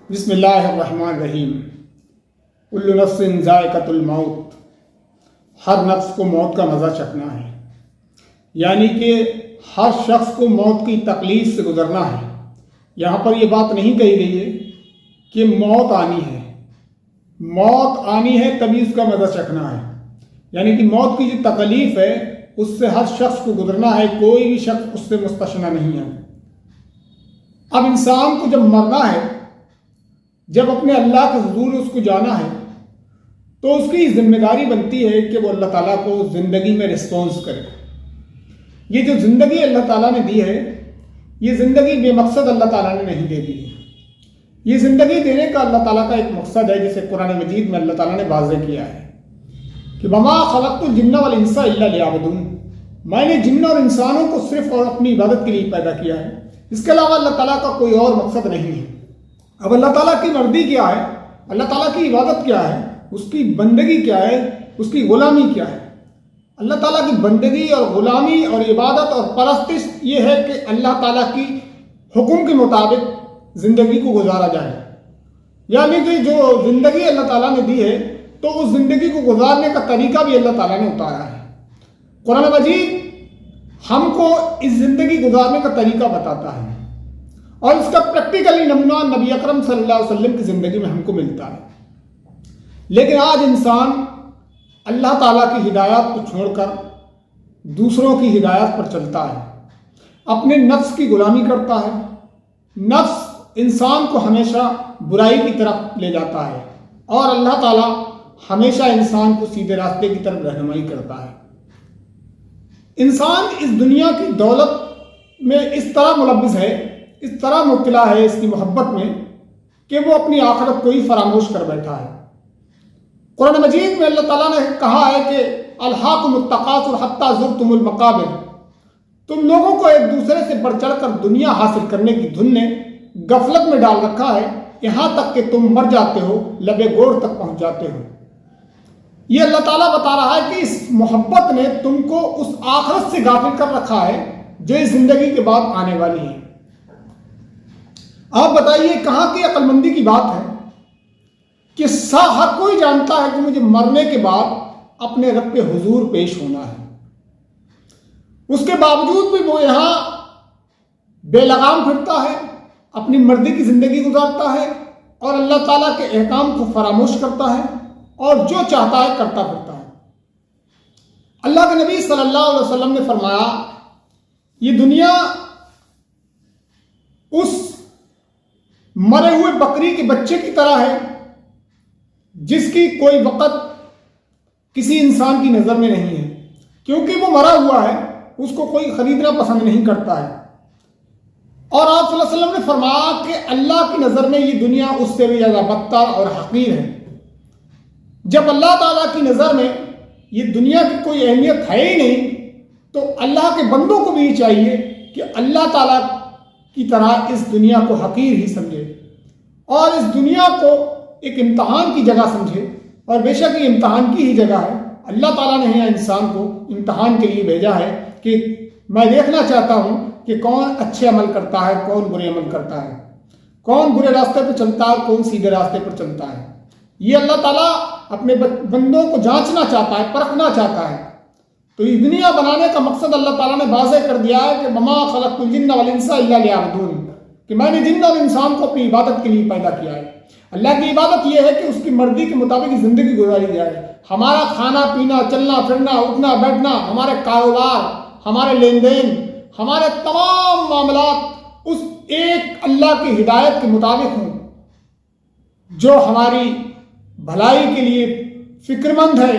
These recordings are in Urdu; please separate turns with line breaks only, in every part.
بسم اللہ الرحمن الرحیم۔ کل نفس ذائقۃ الموت، ہر نفس کو موت کا مزہ چکھنا ہے، یعنی کہ ہر شخص کو موت کی تکلیف سے گزرنا ہے۔ یہاں پر یہ بات نہیں کہی گئی ہے کہ موت آنی ہے، موت آنی ہے تبھی اس کا مزہ چکھنا ہے، یعنی کہ موت کی جو تکلیف ہے اس سے ہر شخص کو گزرنا ہے، کوئی بھی شخص اس سے مستثنی نہیں ہے۔ اب انسان کو جب مرنا ہے، جب اپنے اللہ کے حضور اس کو جانا ہے، تو اس کی ذمہ داری بنتی ہے کہ وہ اللہ تعالیٰ کو زندگی میں رسپانس کرے۔ یہ جو زندگی اللہ تعالیٰ نے دی ہے، یہ زندگی بے مقصد اللہ تعالیٰ نے نہیں دے دی ہے۔ یہ زندگی دینے کا اللہ تعالیٰ کا ایک مقصد ہے، جسے قرآن مجید میں اللہ تعالیٰ نے واضح کیا ہے کہ وَمَا خَلَقْتُ الْجِنَّ وَالْإِنسَ إِلَّا لِيَعْبُدُونِ، میں نے جن اور انسانوں کو صرف اور اپنی عبادت کے لیے پیدا کیا ہے، اس کے علاوہ اللہ تعالیٰ کا کوئی اور مقصد نہیں ہے۔ اب اللہ تعالیٰ کی مرضی کیا ہے، اللہ تعالیٰ کی عبادت کیا ہے، اس کی بندگی کیا ہے، اس کی غلامی کیا ہے۔ اللہ تعالیٰ کی بندگی اور غلامی اور عبادت اور پرستش یہ ہے کہ اللہ تعالیٰ کی حکم کے مطابق زندگی کو گزارا جائے، یعنی کہ جو زندگی اللہ تعالیٰ نے دی ہے تو اس زندگی کو گزارنے کا طریقہ بھی اللہ تعالیٰ نے اتارا ہے۔ قرآن مجید ہم کو اس زندگی گزارنے کا طریقہ بتاتا ہے، اور اس کا پریکٹیکلی نمونہ نبی اکرم صلی اللہ علیہ وسلم کی زندگی میں ہم کو ملتا ہے۔ لیکن آج انسان اللہ تعالیٰ کی ہدایات کو چھوڑ کر دوسروں کی ہدایات پر چلتا ہے، اپنے نفس کی غلامی کرتا ہے۔ نفس انسان کو ہمیشہ برائی کی طرف لے جاتا ہے، اور اللہ تعالیٰ ہمیشہ انسان کو سیدھے راستے کی طرف رہنمائی کرتا ہے۔ انسان اس دنیا کی دولت میں اس طرح ملوث ہے، اس طرح مبتلا ہے اس کی محبت میں کہ وہ اپنی آخرت کو ہی فراموش کر بیٹھا ہے۔ قرآن مجید میں اللہ تعالیٰ نے کہا ہے کہ الہاکم التکاثر حتی زرتم المقابر، تم لوگوں کو ایک دوسرے سے بڑھ چڑھ کر دنیا حاصل کرنے کی دھن نے غفلت میں ڈال رکھا ہے، یہاں تک کہ تم مر جاتے ہو، لبے گوڑ تک پہنچ جاتے ہو۔ یہ اللہ تعالیٰ بتا رہا ہے کہ اس محبت نے تم کو اس آخرت سے غافل کر رکھا ہے جو اس زندگی کے بعد آنے والی ہے۔ آپ بتائیے کہاں کی عقل مندی کی بات ہے کہ ہر کوئی جانتا ہے کہ مجھے مرنے کے بعد اپنے رب کے حضور پیش ہونا ہے، اس کے باوجود بھی وہ یہاں بے لگام پھرتا ہے، اپنی مرضی کی زندگی گزارتا ہے، اور اللہ تعالیٰ کے احکام کو فراموش کرتا ہے، اور جو چاہتا ہے کرتا پھرتا ہے۔ اللہ کے نبی صلی اللہ علیہ وسلم نے فرمایا، یہ دنیا اس مرے ہوئے بکری کے بچے کی طرح ہے جس کی کوئی وقت کسی انسان کی نظر میں نہیں ہے، کیونکہ وہ مرا ہوا ہے، اس کو کوئی خریدنا پسند نہیں کرتا ہے۔ اور آپ صلی اللہ علیہ وسلم نے فرمایا کہ اللہ کی نظر میں یہ دنیا اس سے بھی زیادہ بدتر اور حقیر ہے۔ جب اللہ تعالیٰ کی نظر میں یہ دنیا کی کوئی اہمیت ہے ہی نہیں، تو اللہ کے بندوں کو بھی یہ چاہیے کہ اللہ تعالیٰ کی طرح اس دنیا کو حقیر ہی سمجھے، اور اس دنیا کو ایک امتحان کی جگہ سمجھے، اور بے شک یہ امتحان کی ہی جگہ ہے۔ اللہ تعالیٰ نے یہاں انسان کو امتحان کے لیے بھیجا ہے کہ میں دیکھنا چاہتا ہوں کہ کون اچھے عمل کرتا ہے، کون برے عمل کرتا ہے، کون برے راستے پر چلتا ہے، کون سیدھے راستے پر چلتا ہے۔ یہ اللہ تعالیٰ اپنے بندوں کو جانچنا چاہتا ہے، پرکھنا چاہتا ہے۔ تو یہ دنیا بنانے کا مقصد اللہ تعالیٰ نے واضح کر دیا ہے کہ وَمَا خَلَقْتُ الْجِنَّ وَالْإِنسَ إِلَّا لِيَعْبُدُونِ، کہ میں نے جن اور انسان کو اپنی عبادت کے لیے پیدا کیا ہے۔ اللہ کی عبادت یہ ہے کہ اس کی مرضی کے مطابق زندگی گزاری جائے۔ ہمارا کھانا پینا، چلنا پھرنا، اٹھنا بیٹھنا، ہمارے کاروبار، ہمارے لین دین، ہمارے تمام معاملات اس ایک اللہ کی ہدایت کے مطابق ہوں، جو ہماری بھلائی کے لیے فکر مند ہے،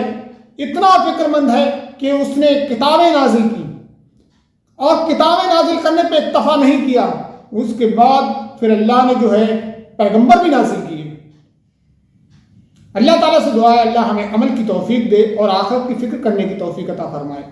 اتنا فکر مند ہے کہ اس نے کتابیں نازل کی، اور کتابیں نازل کرنے پہ اکتفا نہیں کیا، اس کے بعد پھر اللہ نے جو ہے پیغمبر بھی نازل کیے۔ اللہ تعالیٰ سے دعا ہے اللہ ہمیں عمل کی توفیق دے اور آخرت کی فکر کرنے کی توفیق عطا فرمائے۔